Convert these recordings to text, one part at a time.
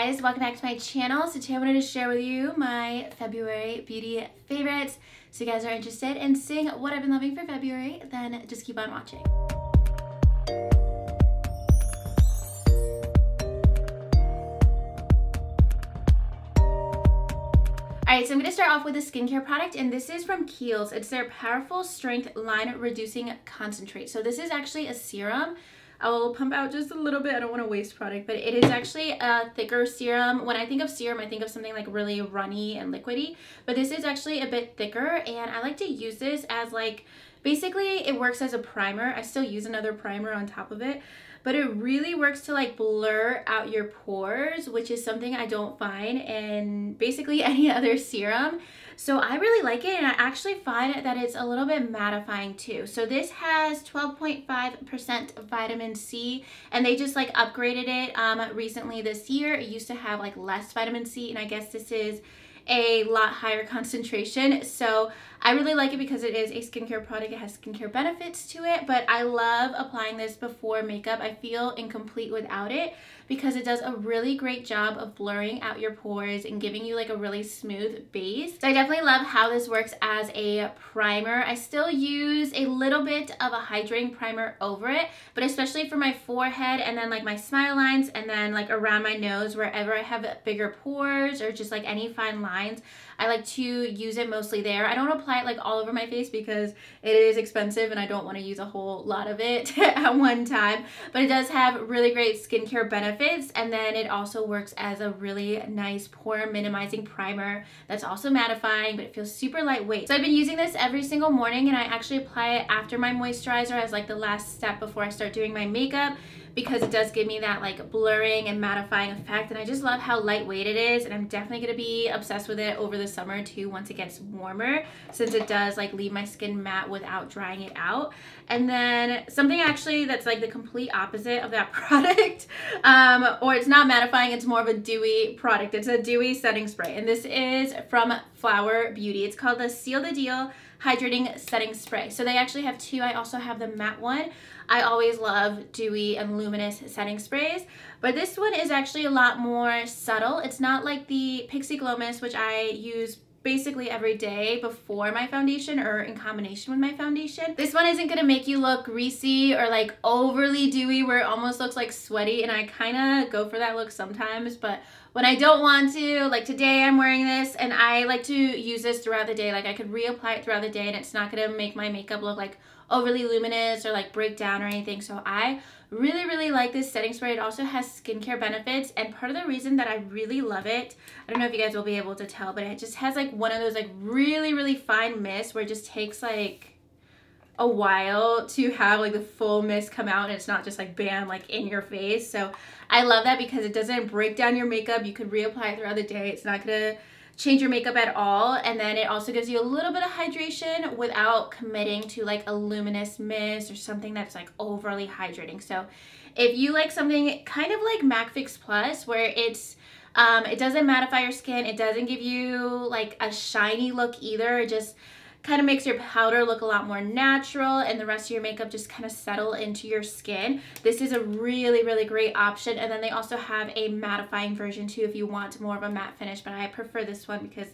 guys, welcome back to my channel. So today I wanted to share with you my February beauty favorites. So if you guys are interested in seeing what I've been loving for February, then just keep on watching. Alright, so I'm going to start off with a skincare product, and this is from Kiehl's. It's their Powerful Strength Line Reducing Concentrate. So this is actually a serum. I will pump out just a little bit. I don't want to waste product, but it is actually a thicker serum. When I think of serum, I think of something like really runny and liquidy, but this is actually a bit thicker, and I like to use this as like, basically it works as a primer. I still use another primer on top of it, but it really works to like blur out your pores, which is something I don't find in basically any other serum. So I really like it, and I actually find that it's a little bit mattifying too. So this has 12.5% vitamin C, and they just like upgraded it recently this year. It used to have like less vitamin C, and I guess this is a lot higher concentration. So I really like it because it is a skincare product. It has skincare benefits to it, but I love applying this before makeup. I feel incomplete without it because it does a really great job of blurring out your pores and giving you like a really smooth base. So I definitely love how this works as a primer. I still use a little bit of a hydrating primer over it, but especially for my forehead and then like my smile lines and then like around my nose, wherever I have bigger pores or just like any fine lines, I like to use it mostly there. I don't apply it like all over my face because it is expensive and I don't want to use a whole lot of it at one time, but it does have really great skincare benefits, and then it also works as a really nice pore minimizing primer that's also mattifying, but it feels super lightweight. So I've been using this every single morning, and I actually apply it after my moisturizer as like the last step before I start doing my makeup, because it does give me that like blurring and mattifying effect, and I just love how lightweight it is, and I'm definitely going to be obsessed with it over the summer too once it gets warmer, since it does like leave my skin matte without drying it out. And then something actually that's like the complete opposite of that product, or it's not mattifying, it's more of a dewy product. It's a dewy setting spray, and this is from Flower Beauty. It's called the Seal the Deal Hydrating Setting Spray. So they actually have two. I also have the matte one. I always love dewy and luminous setting sprays, but this one is actually a lot more subtle. It's not like the Pixi Glow Mist, which I use basically every day before my foundation or in combination with my foundation. This one isn't gonna make you look greasy or like overly dewy where it almost looks like sweaty, and I kind of go for that look sometimes, but when I don't want to, like today I'm wearing this, and I like to use this throughout the day. Like I could reapply it throughout the day and it's not gonna make my makeup look like overly luminous or like break down or anything. So I really like this setting spray. It also has skincare benefits, and part of the reason that I really love it, I don't know if you guys will be able to tell, but it just has like one of those like really fine mists where it just takes like a while to have like the full mist come out, and it's not just like bam, like in your face. So I love that because it doesn't break down your makeup. You could reapply it throughout the day. It's not gonna change your makeup at all, and then it also gives you a little bit of hydration without committing to like a luminous mist or something that's like overly hydrating. So if you like something kind of like MAC Fix Plus, where it's it doesn't mattify your skin, it doesn't give you like a shiny look either, it just kind of makes your powder look a lot more natural and the rest of your makeup just kind of settle into your skin, this is a really great option. And then they also have a mattifying version too if you want more of a matte finish, but I prefer this one because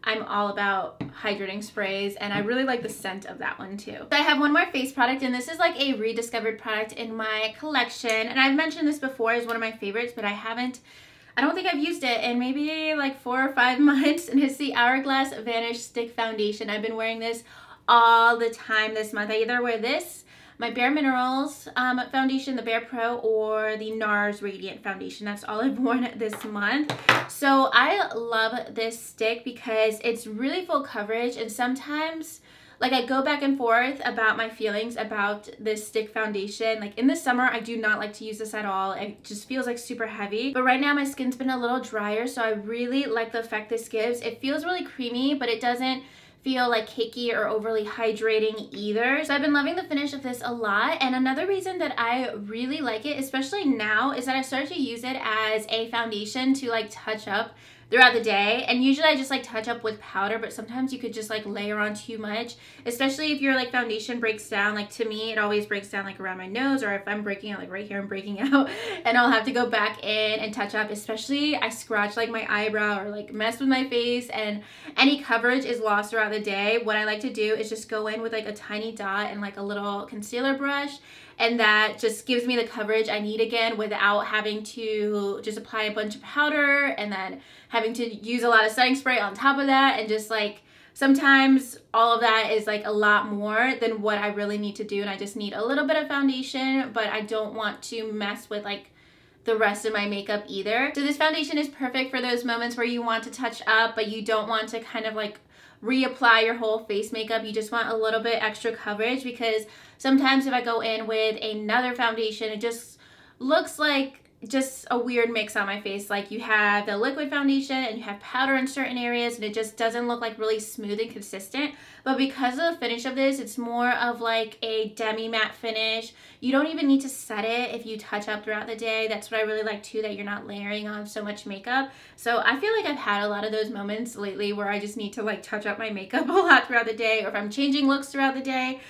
I'm all about hydrating sprays, and I really like the scent of that one too. So I have one more face product, and this is like a rediscovered product in my collection, and I've mentioned this before as one of my favorites, but I don't think I've used it in maybe like 4 or 5 months, and it's the Hourglass Vanish Stick Foundation. I've been wearing this all the time this month. I either wear this, my Bare Minerals foundation, the Bare Pro, or the NARS Radiant Foundation. That's all I've worn this month. So I love this stick because it's really full coverage, and sometimes like I go back and forth about my feelings about this stick foundation. Like in the summer, I do not like to use this at all. It just feels like super heavy. But right now my skin's been a little drier, so I really like the effect this gives. It feels really creamy, but it doesn't feel like cakey or overly hydrating either. So I've been loving the finish of this a lot. And another reason that I really like it, especially now, is that I started to use it as a foundation to like touch up throughout the day. And usually I just like touch up with powder, but sometimes you could just like layer on too much, especially if your like foundation breaks down. Like to me, it always breaks down like around my nose, or if I'm breaking out like right here, I'm breaking out and I'll have to go back in and touch up, especially I scratch like my eyebrow or like mess with my face and any coverage is lost throughout the day. What I like to do is just go in with like a tiny dot and like a little concealer brush, and that just gives me the coverage I need again without having to just apply a bunch of powder and then having to use a lot of setting spray on top of that. And just like sometimes all of that is like a lot more than what I really need to do, and I just need a little bit of foundation, but I don't want to mess with like the rest of my makeup either. So this foundation is perfect for those moments where you want to touch up but you don't want to kind of like reapply your whole face makeup. You just want a little bit extra coverage, because sometimes if I go in with another foundation, it just looks like just a weird mix on my face. Like you have the liquid foundation and you have powder in certain areas, and it just doesn't look like really smooth and consistent. But because of the finish of this, it's more of like a demi matte finish. You don't even need to set it if you touch up throughout the day. That's what I really like too, that you're not layering on so much makeup. So I feel like I've had a lot of those moments lately where I just need to like touch up my makeup a lot throughout the day, or if I'm changing looks throughout the day.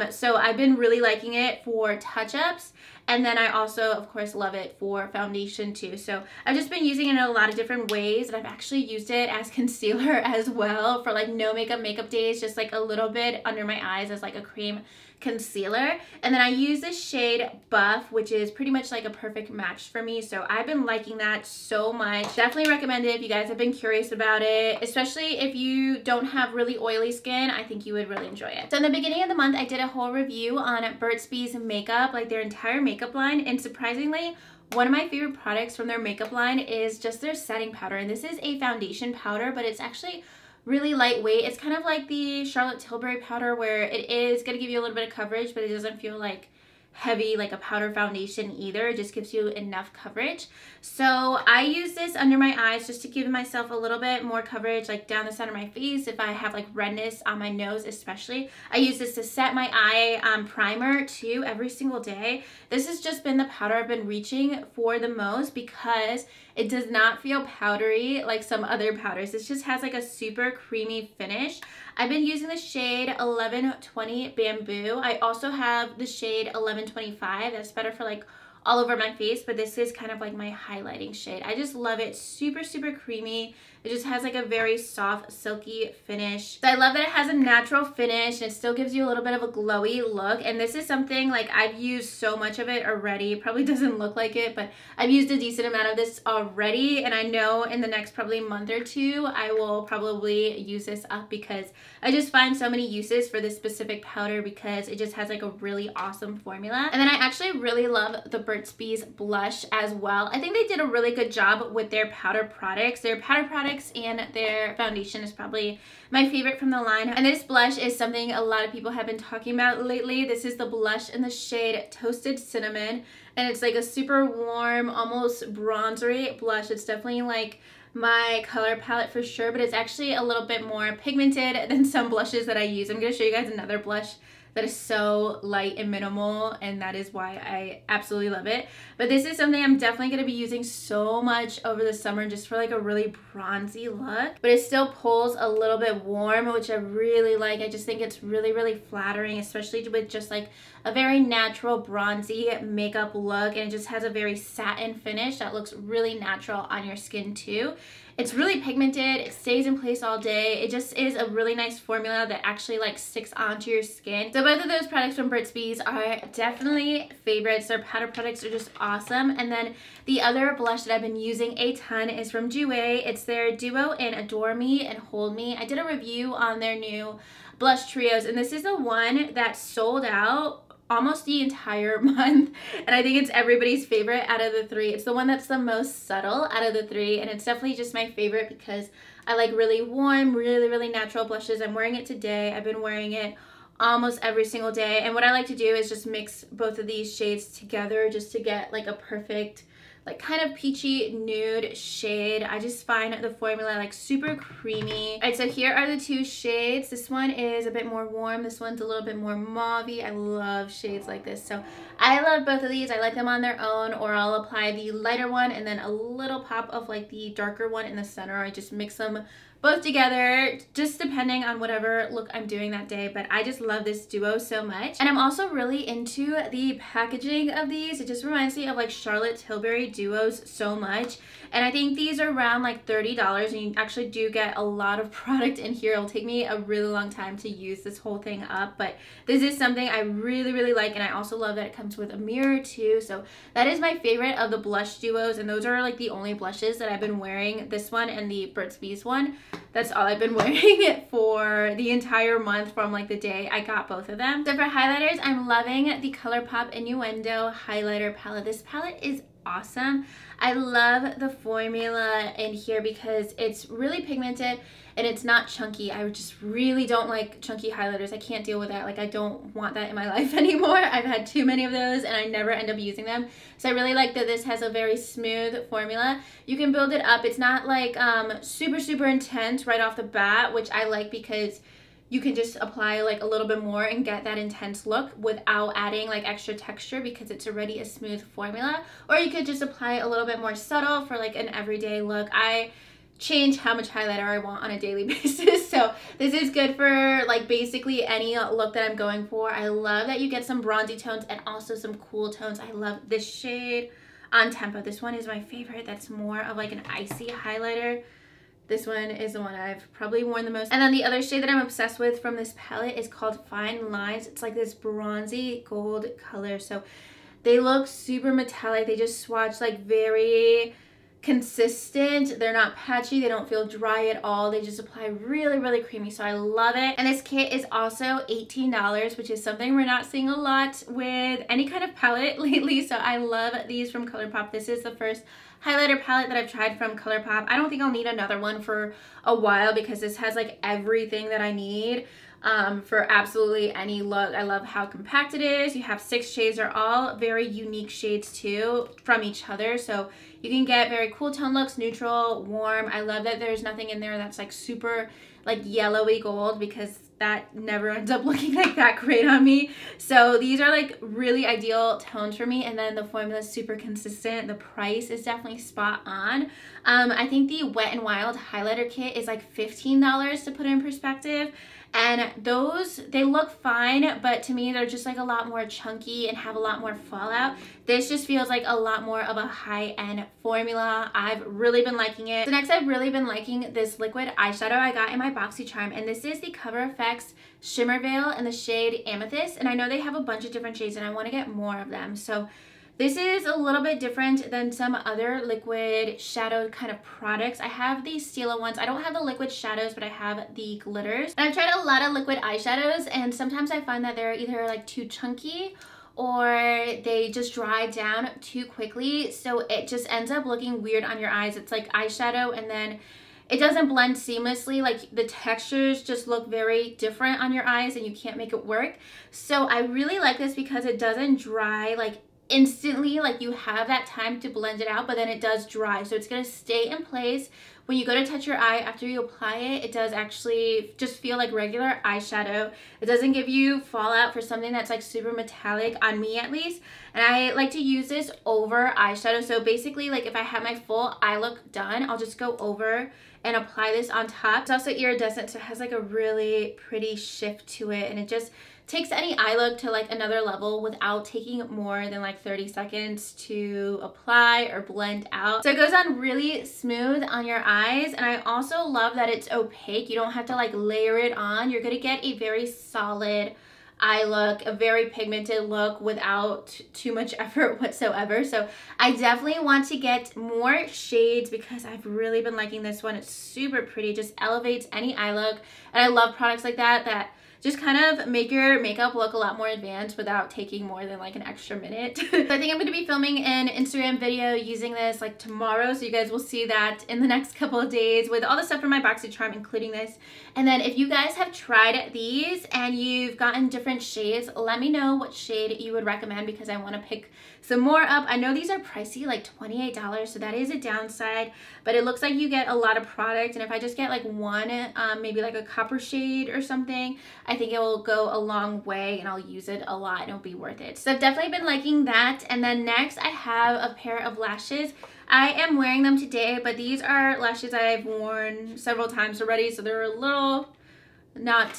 So I've been really liking it for touch-ups. And then I also, of course, love it for foundation too. So I've just been using it in a lot of different ways. And I've actually used it as concealer as well for like no makeup days, just like a little bit under my eyes as like a cream concealer. And then I use the shade Buff, which is pretty much like a perfect match for me. So I've been liking that so much. Definitely recommend it if you guys have been curious about it, especially if you don't have really oily skin. I think you would really enjoy it. So in the beginning of the month, I did a whole review on Burt's Bees makeup, like their entire makeup line. And surprisingly, one of my favorite products from their makeup line is just their setting powder. And this is a foundation powder, but it's actually really lightweight. It's kind of like the Charlotte Tilbury powder, where it is going to give you a little bit of coverage, but it doesn't feel like heavy like a powder foundation either. It just gives you enough coverage. So I use this under my eyes just to give myself a little bit more coverage, like down the center of my face if I have like redness on my nose especially. I use this to set my eye primer too every single day. This has just been the powder I've been reaching for the most, because it does not feel powdery like some other powders. This just has like a super creamy finish. I've been using the shade 1120 Bamboo. I also have the shade 1125. That's better for like all over my face, but this is kind of like my highlighting shade. I just love it. Super, super creamy. It just has like a very soft, silky finish. So I love that it has a natural finish and it still gives you a little bit of a glowy look. And this is something like I've used so much of it already. It probably doesn't look like it, but I've used a decent amount of this already. And I know in the next probably month or two, I will probably use this up, because I just find so many uses for this specific powder, because it just has like a really awesome formula. And then I actually really love the Burt's Bees blush as well. I think they did a really good job with their powder products. Their powder products and their foundation is probably my favorite from the line. And this blush is something a lot of people have been talking about lately. This is the blush in the shade Toasted Cinnamon, and it's like a super warm, almost bronzery blush. It's definitely like my color palette for sure, but it's actually a little bit more pigmented than some blushes that I use. I'm going to show you guys another blush that is so light and minimal, and that is why I absolutely love it. But this is something I'm definitely going to be using so much over the summer, just for like a really bronzy look. But it still pulls a little bit warm, which I really like. I just think it's really, really flattering, especially with just like a very natural bronzy makeup look. And it just has a very satin finish that looks really natural on your skin too. It's really pigmented, it stays in place all day. It just is a really nice formula that actually like sticks onto your skin. So both of those products from Burt's Bees are definitely favorites. Their powder products are just awesome. And then the other blush that I've been using a ton is from Jouer. It's their Duo in Adore Me and Hold Me. I did a review on their new blush trios, and this is the one that sold out almost the entire month, and I think it's everybody's favorite out of the three. It's the one that's the most subtle out of the three, and it's definitely just my favorite because I like really warm, really, really natural blushes. I'm wearing it today. I've been wearing it almost every single day, and what I like to do is just mix both of these shades together just to get like a perfect like kind of peachy nude shade. I just find the formula like super creamy. All right, so here are the two shades. This one is a bit more warm. This one's a little bit more mauve-y. I love shades like this. So I love both of these. I like them on their own, or I'll apply the lighter one and then a little pop of like the darker one in the center. I just mix them both together, just depending on whatever look I'm doing that day. But I just love this duo so much. And I'm also really into the packaging of these. It just reminds me of like Charlotte Tilbury duos so much. And I think these are around like $30, and you actually do get a lot of product in here. It'll take me a really long time to use this whole thing up, but this is something I really, really like. And I also love that it comes with a mirror too. So that is my favorite of the blush duos, and those are like the only blushes that I've been wearing, this one and the Burt's Bees one. That's all I've been wearing for the entire month from like the day I got both of them. So for highlighters, I'm loving the ColourPop Innuendo highlighter palette. This palette is awesome. I love the formula in here because it's really pigmented and it's not chunky. I just really don't like chunky highlighters. I can't deal with that. Like, I don't want that in my life anymore. I've had too many of those and I never end up using them. So I really like that this has a very smooth formula. You can build it up. It's not like super, super intense right off the bat, which I like because you can just apply like a little bit more and get that intense look without adding like extra texture because it's already a smooth formula. Or you could just apply a little bit more subtle for like an everyday look. I change how much highlighter I want on a daily basis, so this is good for like basically any look that I'm going for. I love that you get some bronzy tones and also some cool tones. I love this shade on Tempo. This one is my favorite. That's more of like an icy highlighter. This one is the one I've probably worn the most. And then the other shade that I'm obsessed with from this palette is called Fine Lines. It's like this bronzy gold color. So they look super metallic. They just swatch like very consistent. They're not patchy. They don't feel dry at all. They just apply really, really creamy. So I love it. And this kit is also $18, which is something we're not seeing a lot with any kind of palette lately. So I love these from ColourPop. This is the first highlighter palette that I've tried from ColourPop. I don't think I'll need another one for a while because this has like everything that I need for absolutely any look. I love how compact it is. You have 6 shades. They're all very unique shades too from each other. So you can get very cool tone looks, neutral, warm. I love that there's nothing in there that's like super like yellowy gold because that never ends up looking like that great on me. So these are like really ideal tones for me, and then the formula is super consistent. The price is definitely spot on. I think the Wet n Wild highlighter kit is like $15 to put in perspective. And those, they look fine, but to me, they're just like a lot more chunky and have a lot more fallout. This just feels like a lot more of a high-end formula. I've really been liking it. So next, I've really been liking this liquid eyeshadow I got in my BoxyCharm, and this is the Cover FX Shimmer Veil in the shade Amethyst. And I know they have a bunch of different shades, and I want to get more of them. So this is a little bit different than some other liquid shadow kind of products. I have the Stila ones. I don't have the liquid shadows, but I have the glitters. And I've tried a lot of liquid eyeshadows, and sometimes I find that they're either like too chunky or they just dry down too quickly. So it just ends up looking weird on your eyes. It's like eyeshadow and then it doesn't blend seamlessly. Like the textures just look very different on your eyes and you can't make it work. So I really like this because it doesn't dry like instantly. Like you have that time to blend it out, but then it does dry. So it's gonna stay in place. When you go to touch your eye after you apply it, it does actually just feel like regular eyeshadow. It doesn't give you fallout for something that's like super metallic, on me at least. And I like to use this over eyeshadow. So basically, like if I have my full eye look done, I'll just go over and apply this on top. It's also iridescent, so it has like a really pretty shift to it, and it just takes any eye look to like another level without taking more than like 30 seconds to apply or blend out. So it goes on really smooth on your eyes, and I also love that it's opaque. You don't have to like layer it on. You're gonna get a very solid eye look, a very pigmented look without too much effort whatsoever. So I definitely want to get more shades because I've really been liking this one. It's super pretty, just elevates any eye look. And I love products like that just kind of make your makeup look a lot more advanced without taking more than like an extra minute. So I think I'm going to be filming an Instagram video using this like tomorrow, so you guys will see that in the next couple of days with all the stuff from my BoxyCharm, including this. And then if you guys have tried these and you've gotten different shades, let me know what shade you would recommend, because I want to pick some more up. I know these are pricey, like $28, so that is a downside, but it looks like you get a lot of product, and if I just get like one, maybe like a copper shade or something, I think it will go a long way and I'll use it a lot and it'll be worth it. So I've definitely been liking that. And then next I have a pair of lashes. I am wearing them today, but these are lashes I've worn several times already, so they're a little not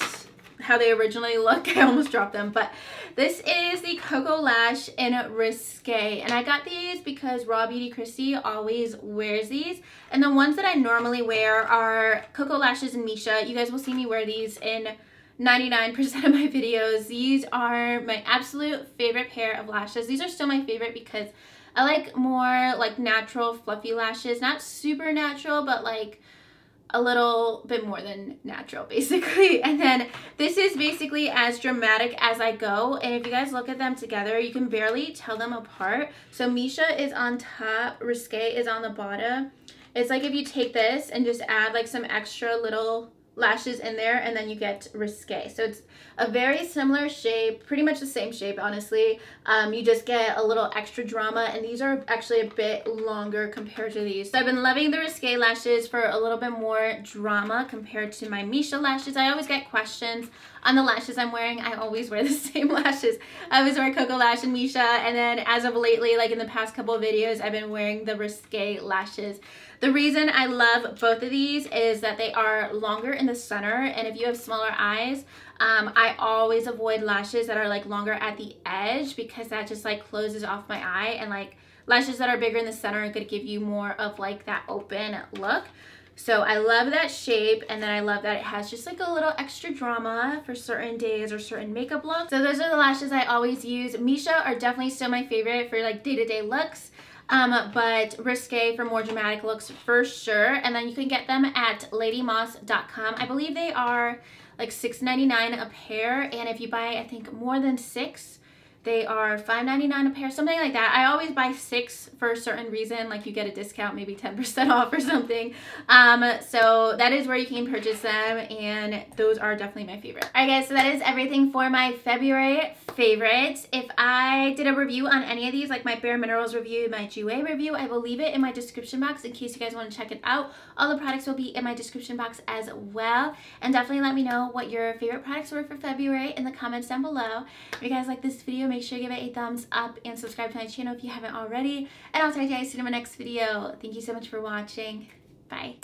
how they originally look. I almost dropped them, but this is the Coco Lash in Risque, and I got these because Raw Beauty Christy always wears these, and the ones that I normally wear are Coco Lashes and Misha. You guys will see me wear these in 99% of my videos. These are my absolute favorite pair of lashes. These are still my favorite because I like more like natural fluffy lashes, not super natural, but like a little bit more than natural basically. And then this is basically as dramatic as I go, and if you guys look at them together you can barely tell them apart. So Misha is on top, Risque is on the bottom. It's like if you take this and just add like some extra little lashes in there, and then you get Risque. So it's a very similar shape, pretty much the same shape honestly. You just get a little extra drama, and these are actually a bit longer compared to these. So I've been loving the Risque lashes for a little bit more drama compared to my Misha lashes. I always get questions on the lashes I'm wearing. I always wear the same lashes. I always wear Coco Lash and Misha, and then as of lately, like in the past couple of videos, I've been wearing the Risque lashes. The reason I love both of these is that they are longer in the center, and if you have smaller eyes, I always avoid lashes that are like longer at the edge, because that just like closes off my eye, and like lashes that are bigger in the center are going to give you more of like that open look. So I love that shape, and then I love that it has just like a little extra drama for certain days or certain makeup looks. So those are the lashes I always use. Misha are definitely still my favorite for like day-to-day looks. But Risque for more dramatic looks for sure. And then you can get them at ladymoss.com. I believe they are like $6.99 a pair, and if you buy I think more than 6, they are $5.99 a pair, something like that. I always buy 6 for a certain reason, like you get a discount, maybe 10% off or something. So that is where you can purchase them, and those are definitely my favorite. Alright guys, so that is everything for my February favorites. If I did a review on any of these, like my Bare Minerals review, my Jouer review, I will leave it in my description box in case you guys want to check it out. All the products will be in my description box as well, and definitely let me know what your favorite products were for February in the comments down below. If you guys like this video, make sure you give it a thumbs up and subscribe to my channel if you haven't already, and I'll talk to you guys soon in my next video. Thank you so much for watching. Bye.